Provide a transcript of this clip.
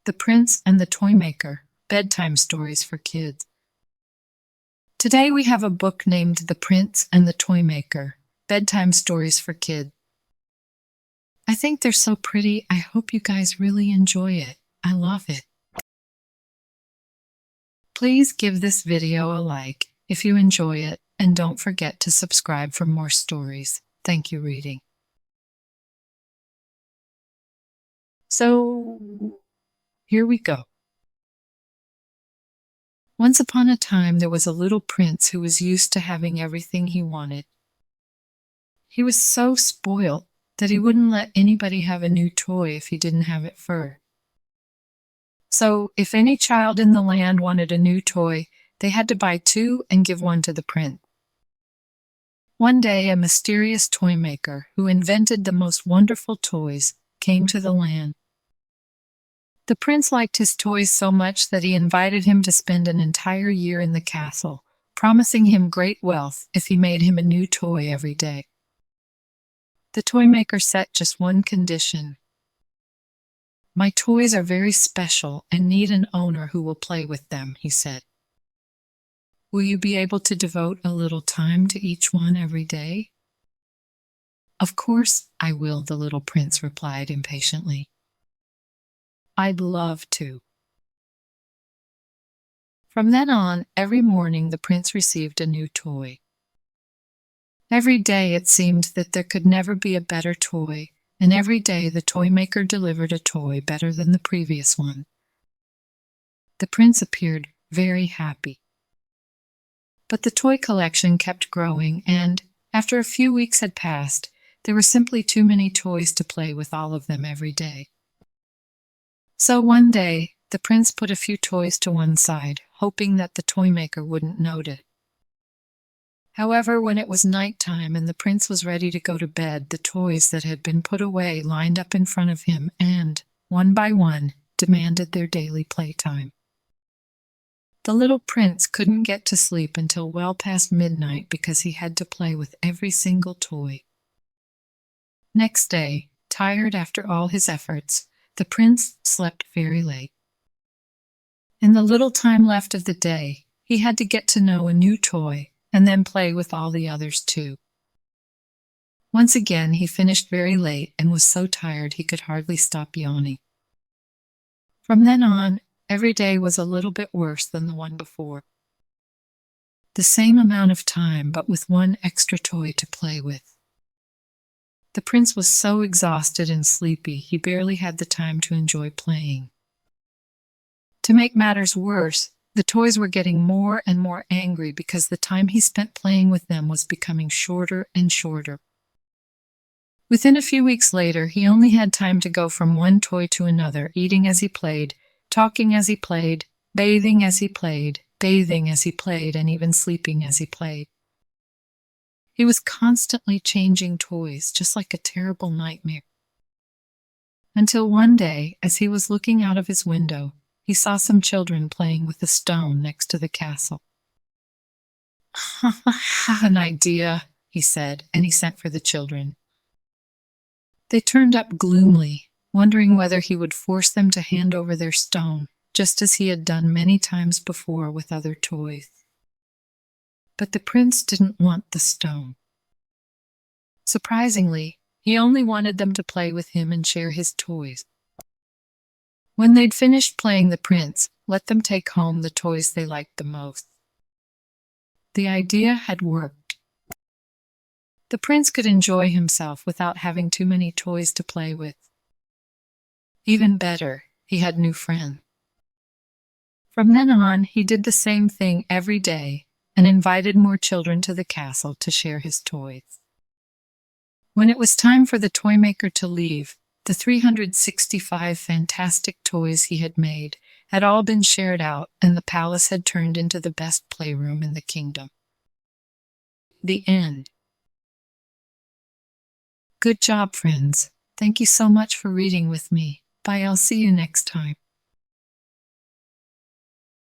The Prince and the Toymaker, bedtime stories for kids. Today we have a book named The Prince and the Toymaker, bedtime stories for kids. I think they're so pretty. I hope you guys really enjoy it. I love it. Please give this video a like if you enjoy it, and don't forget to subscribe for more stories. Thank you, reading. So, here we go. Once upon a time, there was a little prince who was used to having everything he wanted. He was so spoiled that he wouldn't let anybody have a new toy if he didn't have it first. So, if any child in the land wanted a new toy, they had to buy two and give one to the prince. One day, a mysterious toy maker who invented the most wonderful toys came to the land. The prince liked his toys so much that he invited him to spend an entire year in the castle, promising him great wealth if he made him a new toy every day. The toy maker set just one condition. "My toys are very special and need an owner who will play with them," he said. "Will you be able to devote a little time to each one every day?" "Of course I will," the little prince replied impatiently. "I'd love to." From then on, every morning the prince received a new toy. Every day it seemed that there could never be a better toy, and every day the toy maker delivered a toy better than the previous one. The prince appeared very happy. But the toy collection kept growing, and, after a few weeks had passed, there were simply too many toys to play with all of them every day. So one day, the prince put a few toys to one side, hoping that the toy maker wouldn't notice. However, when it was night time and the prince was ready to go to bed, the toys that had been put away lined up in front of him and, one by one, demanded their daily playtime. The little prince couldn't get to sleep until well past midnight because he had to play with every single toy. Next day, tired after all his efforts, the prince slept very late. In the little time left of the day, he had to get to know a new toy and then play with all the others too. Once again, he finished very late and was so tired he could hardly stop yawning. From then on, every day was a little bit worse than the one before. The same amount of time, but with one extra toy to play with. The prince was so exhausted and sleepy, he barely had the time to enjoy playing. To make matters worse, the toys were getting more and more angry because the time he spent playing with them was becoming shorter and shorter. Within a few weeks later, he only had time to go from one toy to another, eating as he played, talking as he played, bathing as he played, and even sleeping as he played. He was constantly changing toys, just like a terrible nightmare. Until one day, as he was looking out of his window, he saw some children playing with a stone next to the castle. "I have an idea," he said, and he sent for the children. They turned up gloomily, wondering whether he would force them to hand over their stone, just as he had done many times before with other toys. But the prince didn't want the stone. Surprisingly, he only wanted them to play with him and share his toys. When they'd finished playing, the prince let them take home the toys they liked the most. The idea had worked. The prince could enjoy himself without having too many toys to play with. Even better, he had new friends. From then on, he did the same thing every day and invited more children to the castle to share his toys. When it was time for the toy maker to leave, the 365 fantastic toys he had made had all been shared out, and the palace had turned into the best playroom in the kingdom. The end. Good job, friends. Thank you so much for reading with me. Bye, I'll see you next time.